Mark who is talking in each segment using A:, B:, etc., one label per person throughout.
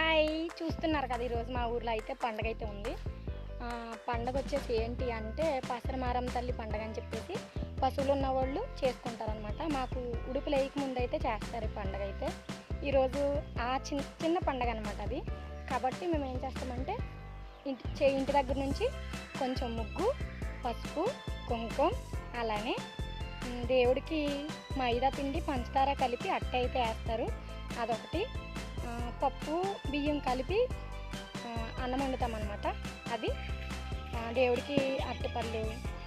A: Hi చూస్తున్నారు కదా ఈరోజు మా ఊర్లో అయితే పండగ అయితే ఉంది. పండగ వచ్చేసి ఏంటి అంటే పసరమారం తల్లి పండగ అని చెప్పేసి పశువులు ఉన్న వాళ్ళు చేసుకుంటారనమాట. మాకు ఉడుపులు వేయక ముందు అయితే చేస్తారు ఈ పండగ అయితే. ఈరోజు ఆ చిన్న పండగ అనమాట అది. కాబట్టి మేము ఏం చేస్తామంటే ఇంటి దగ్గర నుంచి కొంచెం ముగ్గు, పసుపు, కుంకుమ, అలానే దేవుడికి మైదా పిండి పంచదార కలిపి అట్ట అయితే వేస్తారు, అదొకటి. పప్పు బియ్యం కలిపి అన్నం వండుతామన్నమాట. అది దేవుడికి అరటిపళ్ళు,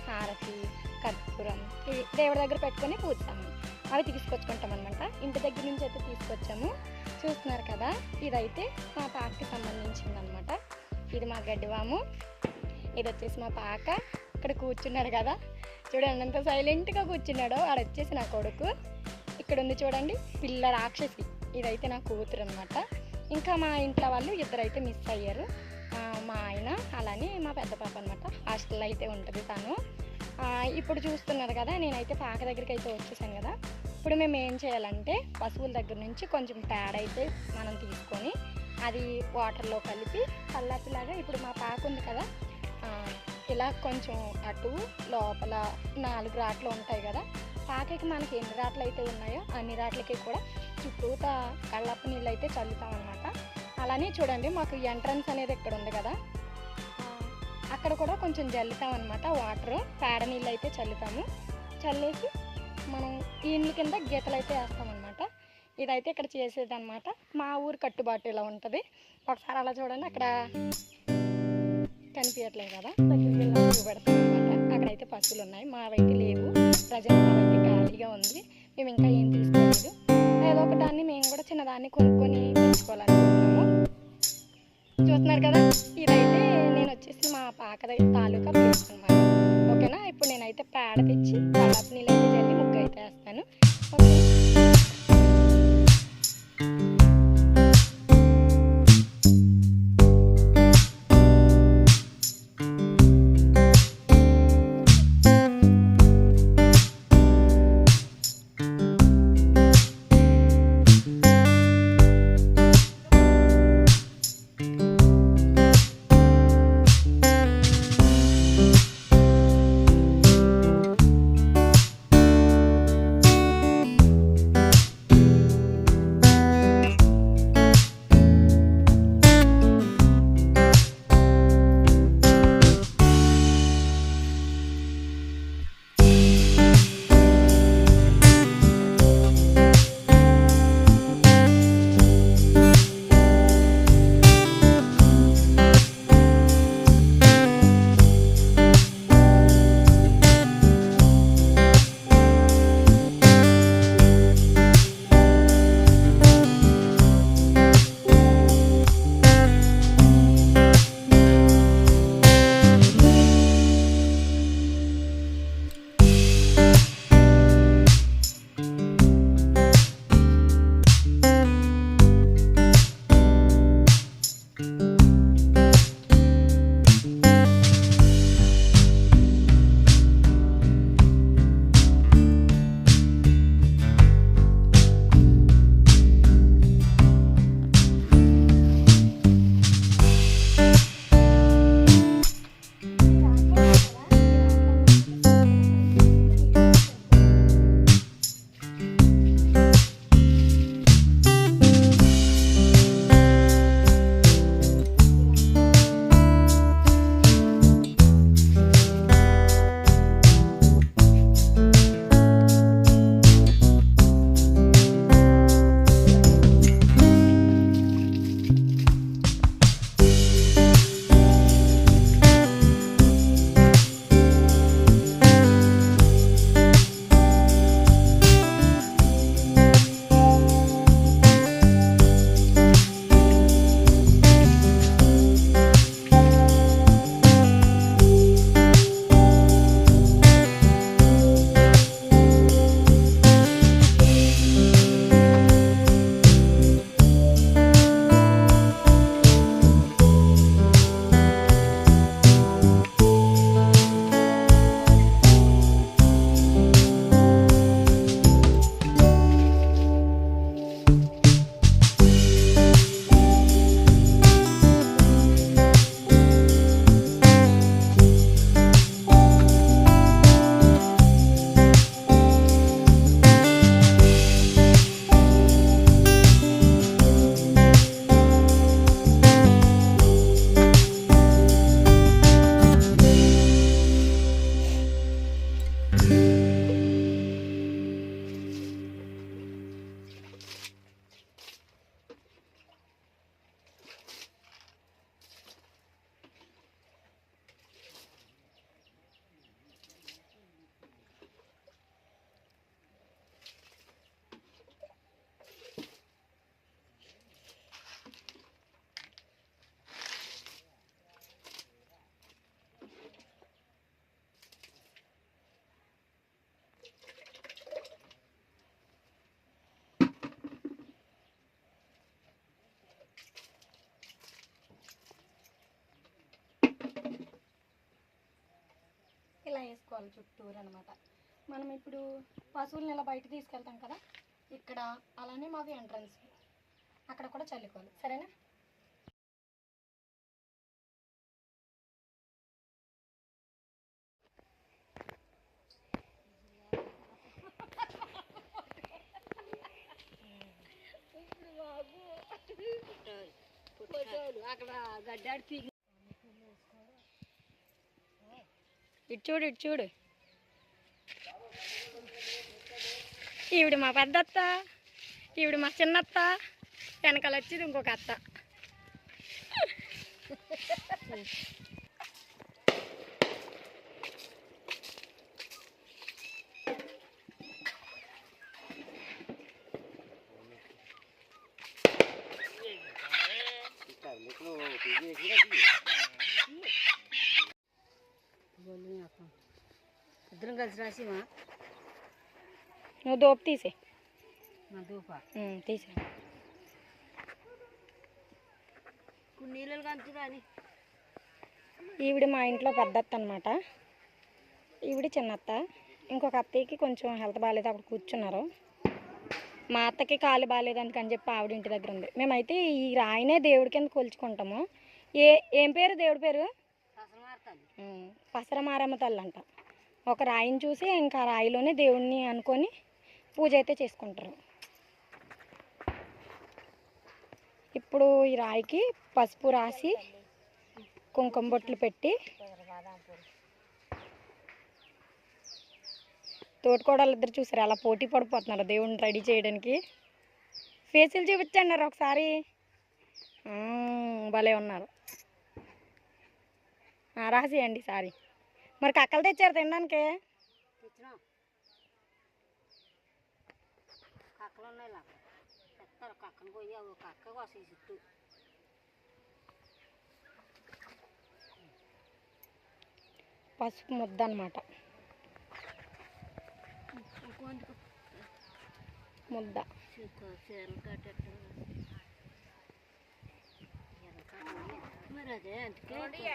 A: హారతి, కర్పూరం ఇవి దేవుడి దగ్గర పెట్టుకొని పూజతాము. అవి తీసుకొచ్చుకుంటాం అనమాట. ఇంటి దగ్గర నుంచి అయితే తీసుకొచ్చాము. చూస్తున్నారు కదా, ఇదైతే మా పాకకి సంబంధించిందనమాట. ఇది మా గడ్డివాము, ఇది వచ్చేసి మా పాక. ఇక్కడ కూర్చున్నాడు కదా, చూడండి ఎంత సైలెంట్గా కూర్చున్నాడో. ఆడ వచ్చేసి నా కొడుకు. ఇక్కడ ఉంది చూడండి పిల్ల రాక్షసి, ఇదైతే నా కూతురు అనమాట. ఇంకా మా ఇంట్లో వాళ్ళు ఇద్దరైతే మిస్ అయ్యారు, మా ఆయన అలానే మా పెద్ద పాప అనమాట. హాస్టల్లో అయితే ఉంటుంది తను. ఇప్పుడు చూస్తున్నారు కదా, నేనైతే పాక దగ్గరికి అయితే వచ్చేసాను కదా. ఇప్పుడు మేము ఏం చేయాలంటే పశువుల దగ్గర నుంచి కొంచెం పేడ అయితే మనం తీసుకొని అది వాటర్లో కలిపి కల్లాపిలాగా, ఇప్పుడు మా పాక ఉంది కదా, ఇలా కొంచెం అటు లోపల 4 రాట్లు ఉంటాయి కదా, పాకకి మనకి ఎన్ని రాట్లు అయితే ఉన్నాయో అన్ని రాట్లకి కూడా చుట్టూతా కళ్ళప్ప నీళ్ళు అయితే చల్లుతాం అనమాట. అలానే చూడండి మాకు ఎంట్రన్స్ అనేది ఇక్కడ ఉంది కదా, అక్కడ కూడా కొంచెం జల్లుతాం అనమాట. వాటర్ పేడ నీళ్ళు అయితే చల్లుతాము. చల్లేసి మనం ఈ నీళ్ళ కింద గీతలు అయితే వేస్తామన్నమాట. ఇదైతే ఇక్కడ చేసేది అనమాట. మా ఊరు కట్టుబాటు ఇలా ఉంటుంది. ఒకసారి అలా చూడండి, అక్కడ కనిపించట్లేదు కదా, దగ్గరికి వెళ్ళి చూపెడతాం అనమాట. అక్కడైతే పశువులు ఉన్నాయి, మావైతే లేవు. ప్రజెంట్ మావైతే ఖాళీగా ఉంది. మేము ఇంకా ఏం తీసుకోలేదు. ఏదో ఒక దాన్ని మేము కూడా చిన్నదాన్ని కొనుక్కొని పెంచుకోవాలనుకుంటున్నాము. చూస్తున్నారు కదా, ఇదైతే నేను వచ్చేసి మా పాక తాలూకా ప్లేస్ అనమాట. ఓకేనా, ఇప్పుడు నేనైతే పేడ తెచ్చి కళ్ళపు నీళ్ళు అయితే చల్లి ముగ్గు అయితే వేస్తాను. ఓకే. చల్లుకోవాలి చుట్టూరు అనమాట. మనం ఇప్పుడు పశువులను ఇలా బయట తీసుకెళ్తాం కదా, ఇక్కడ అలానే మాకు ఎంట్రన్స్ అక్కడ కూడా చల్లుకోవాలి. సరేనా? ఇటు చూడు, ఇటు చూడు. ఈవిడ మా పెద్దత్త, ఈవిడ మా చిన్నత్త, వెనకాల వచ్చేది ఇంకొక అత్త.
B: ఇద్దరం కలిసి రాసిమా.
A: నువ్వు దోపు తీసే.
B: నా దూప
A: తీసే.
B: ఇప్పుడు నీళ్ళు కంచుదా అని.
A: ఈవిడ మా ఇంట్లో పెద్దత్త అనమాట, ఈవిడ చిన్నత్త. ఇంకొక అత్తయ్యకి కొంచెం హెల్త్ బాగాలేదు, అక్కడ కూర్చున్నారు. మా అత్తకి కాలు బాగాలేదు అందుకని చెప్పి ఆవిడ ఇంటి దగ్గర ఉంది. మేమైతే ఈ రాయినే దేవుడి కింద కొలుచుకుంటాము. ఏం పేరు దేవుడి పేరు? పసరమారమ్మ తల్లి అంట. ఒక రాయిని చూసి ఇంకా రాయిలోనే దేవుడిని అనుకొని పూజ అయితే చేసుకుంటారు. ఇప్పుడు ఈ రాయికి పసుపు రాసి కుంకుమ బొట్లు పెట్టి తోటికోడలు ఇద్దరు చూసారు అలా పోటీ పడిపోతున్నారు దేవుడిని రెడీ చేయడానికి. ఫేసులు చూపించండి ఒకసారి. భలే ఉన్నారు. రాసేయండి సారీ. మరి కక్కలు తెచ్చారు తినడానికి?
B: కక్కలు ఉన్నాయి, తెస్తారు. కక్కను పోయి కక్క కోసి చుట్టూ
A: పసుపు ముద్ద అనమాట. ముద్ద
B: మరి అదే అందుకే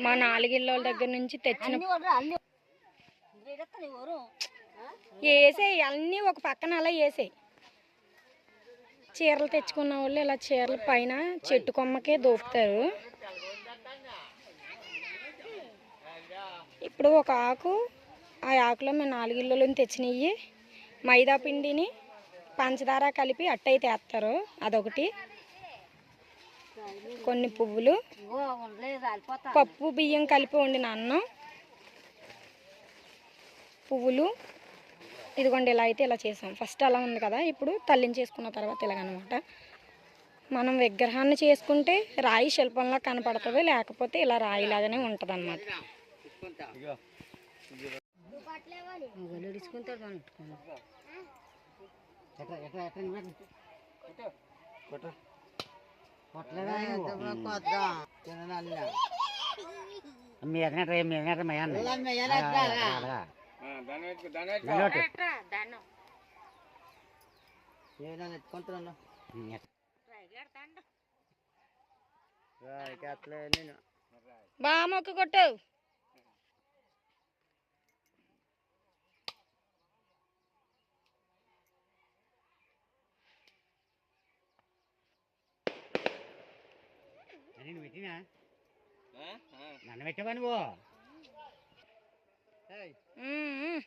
A: మా నాలుగిళ్ళ దగ్గర నుంచి తెచ్చిన వేసేయి అన్నీ ఒక పక్కన అలా వేసేయి. చీరలు తెచ్చుకున్న వాళ్ళు ఇలా చీరల పైన చెట్టు కొమ్మకే దోపుతారు. ఇప్పుడు ఒక ఆకు, ఆ ఆకులో మేము నాలుగిళ్ళలో తెచ్చినవి మైదా పిండిని పంచదార కలిపి అట్టయితే వేస్తారు. అదొకటి. కొన్ని పువ్వులు, పప్పు బియ్యం కలిపి వండిన అన్నం, పువ్వులు. ఇదిగోండి ఇలా అయితే ఇలా చేసాం. ఫస్ట్ అలా ఉంది కదా, ఇప్పుడు తల్లించేసుకున్న తర్వాత ఇలాగనమాట. మనం విగ్రహాన్ని చేసుకుంటే రాయి శిల్పంలా కనపడుతుంది, లేకపోతే ఇలా రాయిలాగానే ఉంటుంది అన్నమాట. బాగా మొక్కు కొట్టు.
B: నన్ను పెట్టవా నువ్వు?
A: Mm-hmm.